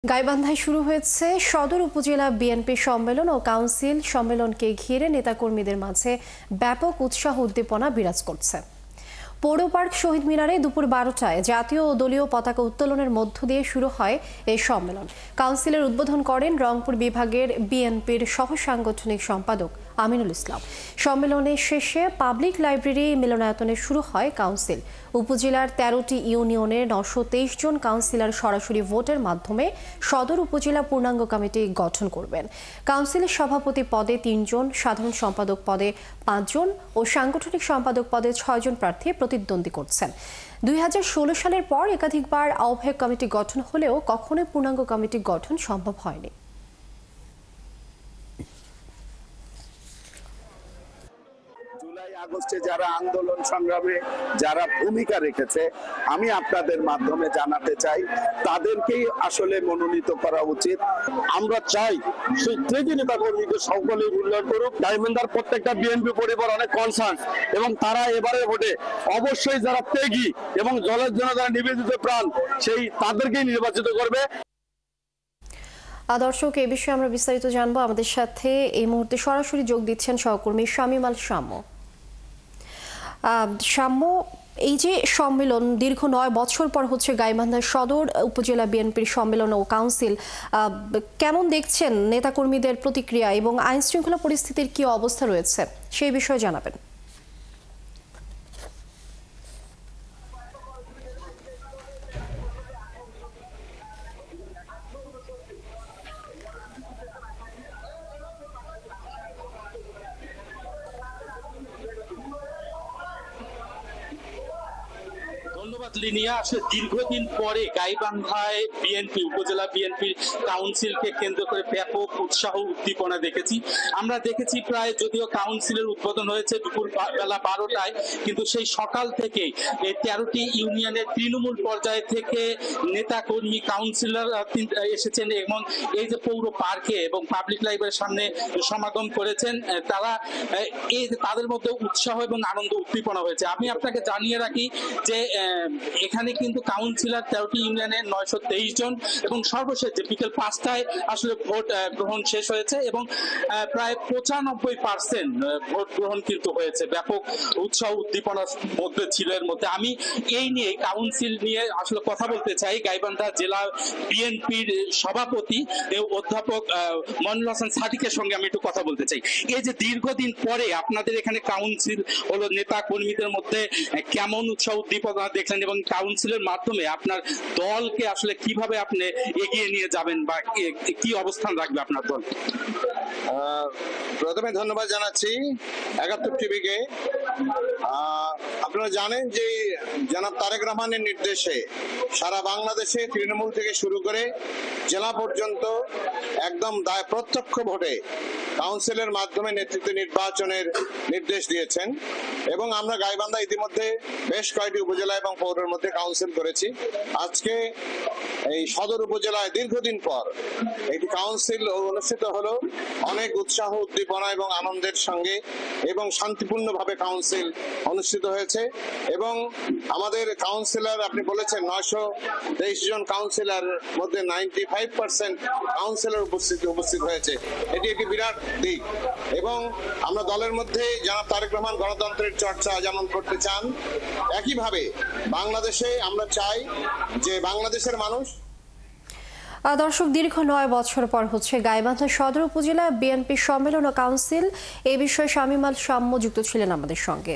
গাইবান্ধায় শুরু হয়েছে সদর উপজেলা বিএনপি সম্মেলন ও কাউন্সিল। সম্মেলনকে ঘিরে নেতাকর্মীদের মাঝে ব্যাপক উৎসাহ উদ্দীপনা বিরাজ করছে। পৌর পার্ক শহীদ মিনারে দুপুর 12টায় জাতীয় ও দলীয় পতাকা উত্তোলনের মধ্য দিয়ে শুরু হয় এই সম্মেলন। কাউন্সিলের উদ্বোধন করেন রংপুর বিভাগের বিএনপির সহ সাংগঠনিক সম্পাদক আমিনুল ইসলাম। সম্মেলনের শেষে পাবলিক লাইব্রেরি মিলনায়তনে শুরু হয় কাউন্সিল। উপজেলার 13টি ইউনিয়নের 923 জন কাউন্সিলর সরাসরি ভোটের মাধ্যমে সদর উপজেলা পূর্ণাঙ্গ কমিটি গঠন করবেন। কাউন্সিলের সভাপতি পদে 3 জন, সাধারণ সম্পাদক পদে 5 জন ও সাংগঠনিক সম্পাদক পদে 6 জন প্রার্থী প্রতিদ্বন্দ্বী করছেন। 2016 সালের পর একাধিকবার আহ্বায়ক কমিটি গঠন হলেও কখনোই পূর্ণাঙ্গ কমিটি গঠন সম্ভব হয়নি। জুলাই আগস্টে যারা আন্দোলন সংগ্রামে যারা ভূমিকা রেখেছে, আমি আপনাদের মাধ্যমে জানাতে চাই তাদেরকেই আসলে মনোনীত করা উচিত। আমরা চাই সেই ত্যাগী নেতা কর্মীকে সকলেই মূল্যায়ন করুক। গাইবান্ধার প্রত্যেকটা বিএনপি পরিবার অনেক কনসার্ন এবং তারা এবারে ভোটে অবশ্যই যারা ত্যাগী এবং দলের জন্য যারা নিবেদিত প্রাণ সেই তাদেরকেই নির্বাচিত করবে। দর্শক, এই বিষয়ে আমরা বিস্তারিত জানবো। আমাদের সাথে এই মুহূর্তে সরাসরি যোগ দিচ্ছেন সহকর্মী শামীম আল শাম্য। শাম্য, এই যে সম্মেলন দীর্ঘ 9 বছর পর হচ্ছে গাইবান্ধা সদর উপজেলা বিএনপির সম্মেলন ও কাউন্সিল, কেমন দেখছেন নেতাকর্মীদের প্রতিক্রিয়া এবং আইন শৃঙ্খলা পরিস্থিতির কি অবস্থা রয়েছে সেই বিষয়ে জানাবেন। ধন্যবাদ লিনিয়া। আসলে দীর্ঘদিন পরে গাইবান্ধায় বিএনপি উপজেলা বিএনপি কাউন্সিলকে কেন্দ্র করে ব্যাপক উৎসাহ উদ্দীপনা দেখেছি। আমরা দেখেছি প্রায়, যদিও কাউন্সিলের উদ্বোধন হয়েছে দুপুর বেলা 12টায়, কিন্তু সেই সকাল থেকে এই 13টি ইউনিয়নের তৃণমূল পর্যায় থেকে নেতা কর্মী কাউন্সিলর এসেছেন এবং এই যে পৌর পার্কে এবং পাবলিক লাইব্রেরির সামনে সমাগম করেছেন, তারা এই তাদের মধ্যে উৎসাহ এবং আনন্দ উদ্দীপনা হয়েছে। আমি আপনাকে জানিয়ে রাখি যে এখানে কিন্তু কাউন্সিলর 13টি ইউনিয়নের 923 জন এবং সর্বশেষ বিকেল 5টায় আসলে ভোট গ্রহণ শেষ হয়েছে এবং প্রায় 95% ভোট গ্রহণ কিন্তু হয়েছে। ব্যাপক উৎসাহ উদ্দীপনার মধ্যে ছিল এর মধ্যে। আমি এই নিয়ে কাউন্সিল নিয়ে আসলে কথা বলতে চাই। গাইবান্ধা জেলা বিএনপির সভাপতি অধ্যাপক মনিরুল হাসান সাদিকের সঙ্গে আমি একটু কথা বলতে চাই। এই যে দীর্ঘদিন পরে আপনাদের এখানে কাউন্সিল হলো, নেতা কর্মীদের মধ্যে কেমন উৎসাহ উদ্দীপনা দেখলেন এবং কাউন্সিলের মাধ্যমে আপনার দলকে আসলে কিভাবে আপনি এগিয়ে নিয়ে যাবেন বা কি অবস্থান রাখবে আপনার দল? প্রথমে ধন্যবাদ জানাচ্ছি 71 টিভিকে। আপনারা জানেন যে জনাব তারেক রহমানের নির্দেশে সারা বাংলাদেশে তৃণমূল থেকে শুরু করে জেলা পর্যন্ত একদম প্রত্যক্ষ ভোটে কাউন্সিলের মাধ্যমে নেতৃত্ব নির্বাচনের নির্দেশ দিয়েছেন এবং আমরা গাইবান্ধা ইতিমধ্যে বেশ কয়েকটি উপজেলা এবং পৌরের মধ্যে কাউন্সিল করেছি। আজকে এই সদর উপজেলায় দীর্ঘদিন পর একটি কাউন্সিল অনুষ্ঠিত হলো অনেক উৎসাহ উদ্দীপনা এবং আনন্দের সঙ্গে এবং শান্তিপূর্ণভাবে কাউন্সিল অনুষ্ঠিত হয়েছে এবং আমাদের কাউন্সিলর, আপনি বলেছেন 923 জন কাউন্সিলর মধ্যে 95% কাউন্সিলর উপস্থিত হয়েছে। এটি একটি বিরাট দিক এবং আমরা দলের মধ্যে জনাব তারেক রহমান গণতন্ত্রের চর্চা যেমন করতে চান, একইভাবে বাংলাদেশে আমরা চাই যে বাংলাদেশের মানুষ। দর্শক, দীর্ঘ 9 বছর পর হচ্ছে গাইবান্ধা সদর উপজেলা বিএনপি সম্মেলন ও কাউন্সিল। এই বিষয়ে শামীম আল শাম্য যুক্ত ছিলেন আমাদের সঙ্গে।